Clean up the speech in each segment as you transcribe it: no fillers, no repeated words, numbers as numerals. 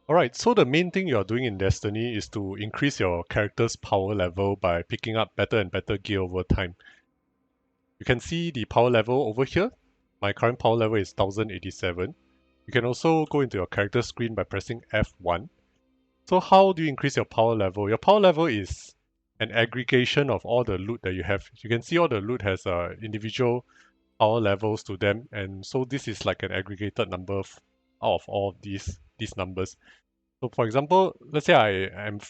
Alright, so the main thing you're doing in Destiny is to increase your character's power level by picking up better and better gear over time. You can see the power level over here. My current power level is 1087. You can also go into your character screen by pressing F1. So how do you increase your power level? Your power level is an aggregation of all the loot that you have. You can see all the loot has individual power levels to them, and so this is like an aggregated number out of all of these numbers. So for example, let's say am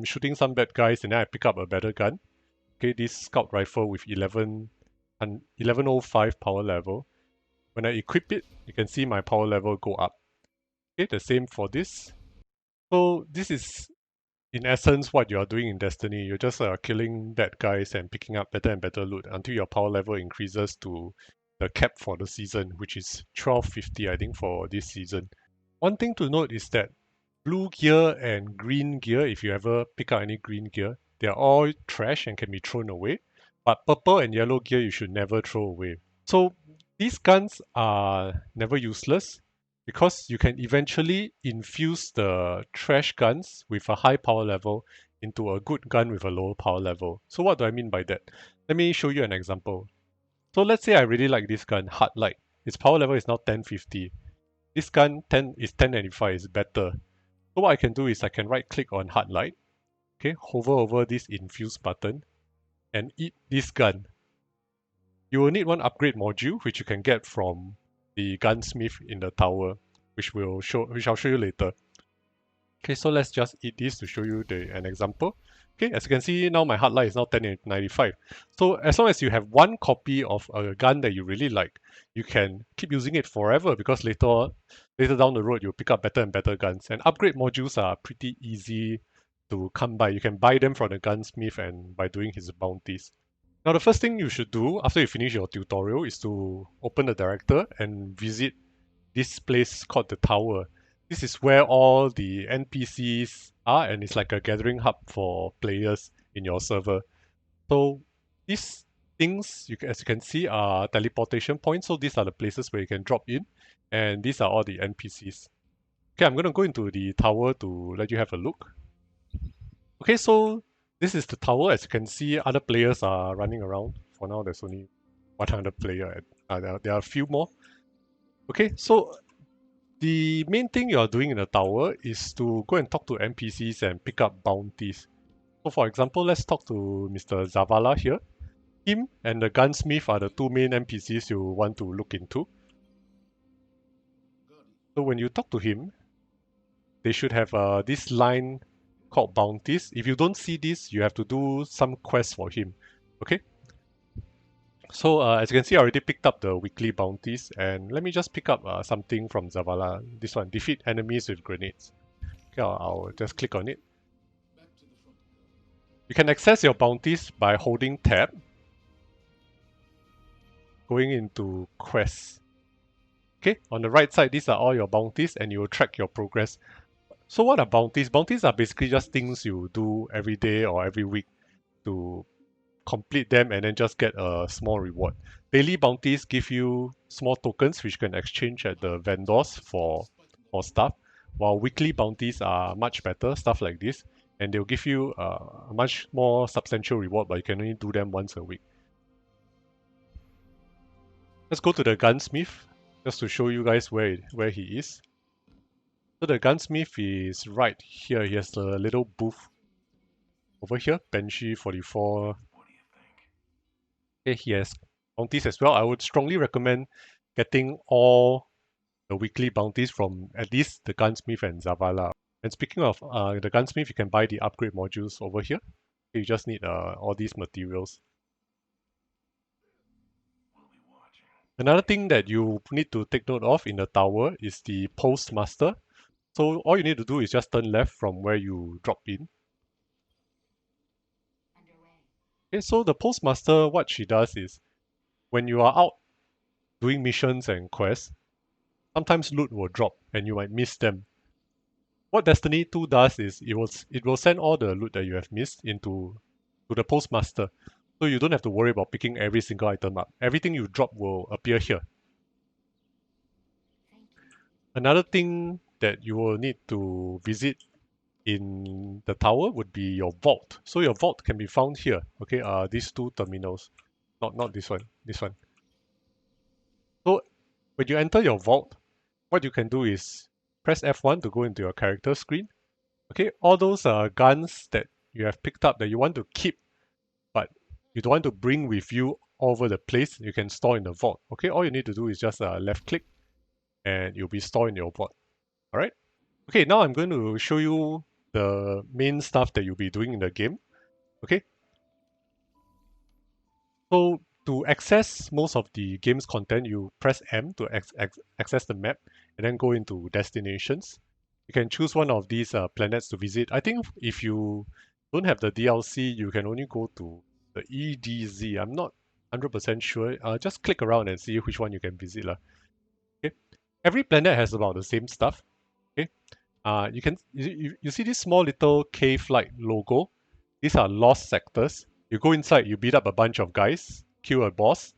shooting some bad guys and then I pick up a better gun. Okay, this scout rifle with 1105 power level. When I equip it, you can see my power level go up. Okay, the same for this. So this is in essence what you are doing in Destiny. You're just killing bad guys and picking up better and better loot until your power level increases to the cap for the season, which is 1250 I think for this season. One thing to note is that blue gear and green gear, if you ever pick up any green gear, they are all trash and can be thrown away. But purple and yellow gear you should never throw away. So these guns are never useless because you can eventually infuse the trash guns with a high power level into a good gun with a lower power level. So what do I mean by that? Let me show you an example. So let's say I really like this gun, Hard Light. Its power level is now 1050. This gun 1095 is better. So what I can do is I can right click on Hard Light, okay, hover over this infuse button and eat this gun. You will need one upgrade module which you can get from the gunsmith in the tower, which I'll show you later. Okay, so let's just eat this to show you an example. Okay, as you can see now my Hard Light is now 1095. So as long as you have one copy of a gun that you really like, you can keep using it forever because later down the road you'll pick up better and better guns. And upgrade modules are pretty easy to come by. You can buy them from the gunsmith and by doing his bounties. Now the first thing you should do after you finish your tutorial is to open the director and visit this place called the tower. This is where all the NPCs are, and it's like a gathering hub for players in your server. So these things, as you can see, are teleportation points. So these are the places where you can drop in, and these are all the NPCs. Okay, I'm gonna go into the tower to let you have a look. Okay, so this is the tower. As you can see, other players are running around. For now, there's only 100 player. There are a few more. Okay, so the main thing you're doing in the tower is to go and talk to NPCs and pick up bounties. So for example, let's talk to Mr. Zavala here. Him and the gunsmith are the two main NPCs you want to look into. So when you talk to him, they should have this line called bounties. If you don't see this, you have to do some quest for him. Okay? So as you can see, I already picked up the weekly bounties, and let me just pick up something from Zavala. This one, defeat enemies with grenades. Okay, I'll just click on it. You can access your bounties by holding tab, going into quests. Okay, on the right side, these are all your bounties and you will track your progress. So what are bounties? Bounties are basically just things you do every day or every week to complete them and then just get a small reward. Daily bounties give you small tokens which you can exchange at the vendors for stuff, while weekly bounties are much better, stuff like this, and they'll give you a much more substantial reward, but you can only do them once a week. Let's go to the gunsmith just to show you guys where he is. So the gunsmith is right here. He has a little booth over here, Banshee 44. Okay, he has bounties as well. I would strongly recommend getting all the weekly bounties from at least the gunsmith and Zavala. And speaking of the gunsmith, you can buy the upgrade modules over here. You just need all these materials. Another thing that you need to take note of in the tower is the postmaster. So all you need to do is just turn left from where you drop in. Okay, so the postmaster, what she does is when you are out doing missions and quests, sometimes loot will drop and you might miss them. What Destiny 2 does is it will send all the loot that you have missed to the postmaster. So you don't have to worry about picking every single item up. Everything you drop will appear here. Another thing that you will need to visit in the tower would be your vault. So your vault can be found here. Okay, these two terminals, not this one, this one. So when you enter your vault, what you can do is press F1 to go into your character screen. Okay, all those guns that you have picked up that you want to keep, but you don't want to bring with you all over the place, you can store in the vault. Okay, all you need to do is just left click and you'll be stored in your vault. All right. Okay, now I'm going to show you the main stuff that you'll be doing in the game. Okay. So to access most of the game's content, you press M to access the map and then go into destinations. You can choose one of these planets to visit. I think if you don't have the DLC, you can only go to the EDZ. I'm not 100% sure. Just click around and see which one you can visit. Okay. Every planet has about the same stuff. Okay. You see this small little cave-like logo. These are lost sectors. You go inside, you beat up a bunch of guys, kill a boss,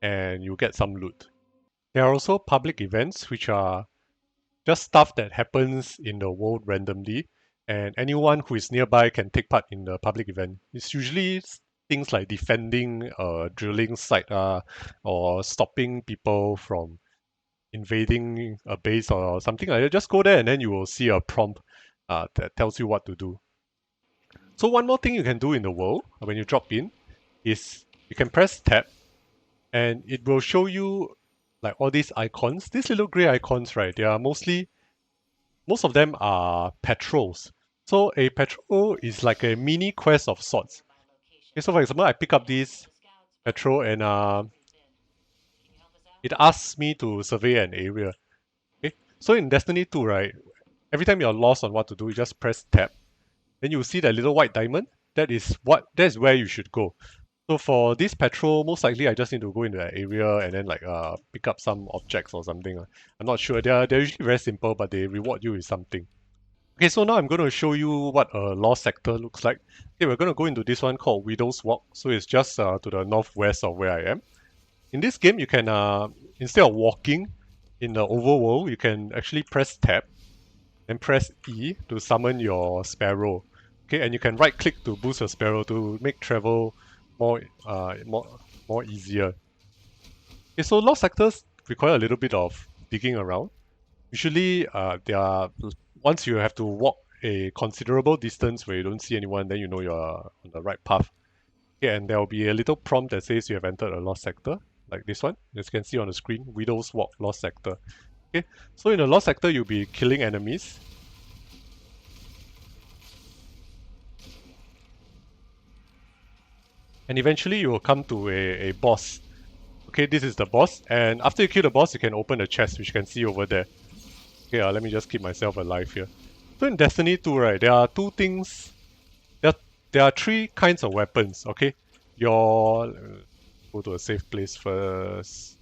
and you get some loot. There are also public events, which are just stuff that happens in the world randomly, and anyone who is nearby can take part in the public event. It's usually things like defending a drilling site or stopping people from invading a base or something like that. Just go there and then you will see a prompt that tells you what to do. So one more thing you can do in the world when you drop in is you can press tab and it will show you like all these icons. These little gray icons, right? They are most of them are patrols. So a patrol is like a mini quest of sorts. Okay, so for example, I pick up this patrol and it asks me to survey an area. Okay, so in Destiny 2, right, every time you're lost on what to do, you just press tab. Then you see that little white diamond. That is where you should go. So for this patrol, most likely I just need to go into that area and then like pick up some objects or something. I'm not sure. They're usually very simple, but they reward you with something. Okay, so now I'm going to show you what a lost sector looks like. Okay, we're going to go into this one called Widow's Walk. So it's just to the northwest of where I am. In this game, you can instead of walking in the overworld, you can actually press tab and press E to summon your sparrow. Okay, and you can right click to boost your sparrow to make travel more easier. Okay, so lost sectors require a little bit of digging around. Usually, once you have to walk a considerable distance where you don't see anyone, then you know you're on the right path. Okay, and there will be a little prompt that says you have entered a lost sector, like this one. As you can see on the screen, Widow's Walk, lost sector. Okay, so in the lost sector, you'll be killing enemies. And eventually you will come to a boss. Okay, this is the boss. And after you kill the boss, you can open the chest, which you can see over there. Okay, let me just keep myself alive here. So in Destiny 2, right, there are two things. There are three kinds of weapons, okay? Go to a safe place first.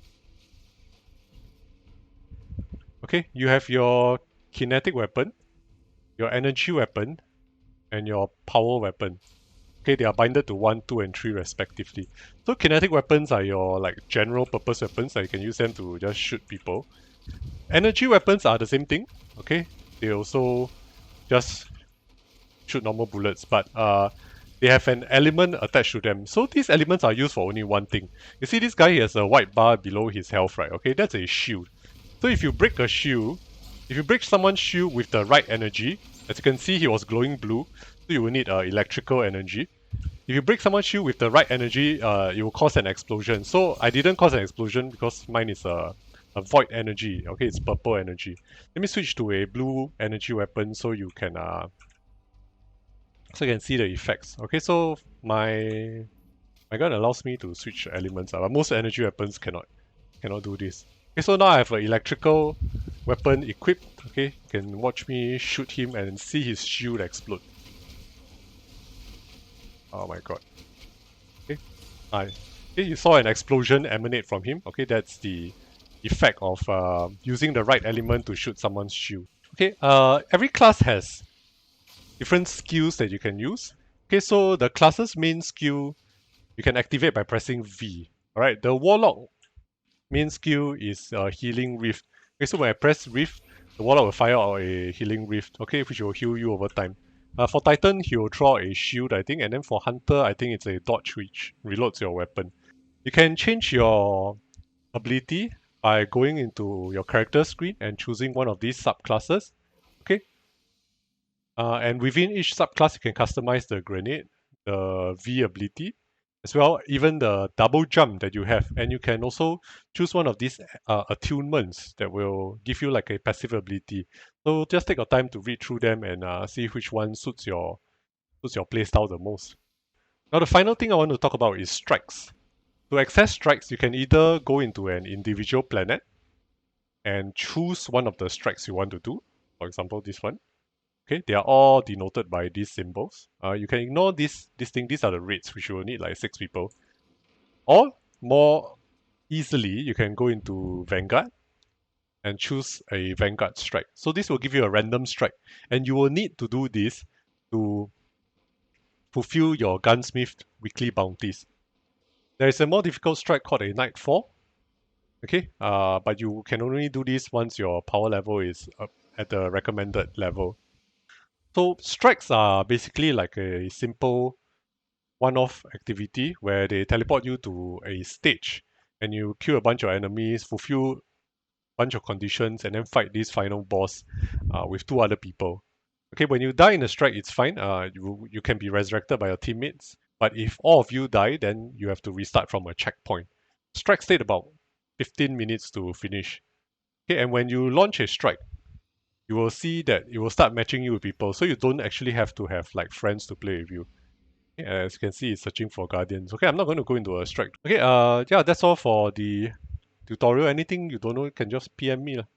Okay, you have your kinetic weapon, your energy weapon, and your power weapon. Okay, they are binded to 1, 2, and 3 respectively. So kinetic weapons are your like general purpose weapons that you can use them to just shoot people. Energy weapons are the same thing. Okay, they also just shoot normal bullets, but they have an element attached to them. So these elements are used for only one thing. You see this guy, he has a white bar below his health, right? Okay, that's a shield. So if you break a shield, if you break someone's shield with the right energy, as you can see he was glowing blue, so you will need electrical energy. If you break someone's shield with the right energy, it will cause an explosion. So I didn't cause an explosion because mine is a void energy. Okay, it's purple energy. Let me switch to a blue energy weapon so you can see the effects. Okay, so my gun allows me to switch elements, but most energy weapons cannot do this. Okay, so now I have an electrical weapon equipped. Okay, you can watch me shoot him and see his shield explode. Oh my god. Okay. Okay, you saw an explosion emanate from him. Okay, that's the effect of using the right element to shoot someone's shield. Okay, every class has different skills that you can use. Okay, so the class's main skill you can activate by pressing V. Alright, the Warlock main skill is Healing Rift. Okay, so when I press Rift, the Warlock will fire out a Healing Rift, okay, which will heal you over time. For Titan, he will draw a shield, I think, and then for Hunter, I think it's a dodge which reloads your weapon. You can change your ability by going into your character screen and choosing one of these subclasses, okay? And within each subclass, you can customize the grenade, the V ability, as well even the double jump that you have. And you can also choose one of these attunements that will give you like a passive ability. So just take your time to read through them and see which one suits your playstyle the most. Now the final thing I want to talk about is strikes. To access strikes, you can either go into an individual planet and choose one of the strikes you want to do. For example, this one. Okay, they are all denoted by these symbols. You can ignore this thing. These are the rates, which you will need like 6 people. Or more easily, you can go into Vanguard and choose a Vanguard strike. So this will give you a random strike, and you will need to do this to fulfill your gunsmith weekly bounties. There is a more difficult strike called a Nightfall. Okay, but you can only do this once your power level is up at the recommended level. So strikes are basically like a simple one-off activity where they teleport you to a stage and you kill a bunch of enemies, fulfill a bunch of conditions, and then fight this final boss with 2 other people. Okay, when you die in a strike, it's fine. You can be resurrected by your teammates. But if all of you die, then you have to restart from a checkpoint. Strikes take about 15 minutes to finish. Okay, and when you launch a strike, you will see that it will start matching you with people. So you don't actually have to have like friends to play with you. As you can see, it's searching for guardians. Okay, I'm not going to go into a strike. Okay, yeah, that's all for the tutorial. Anything you don't know, you can just PM me.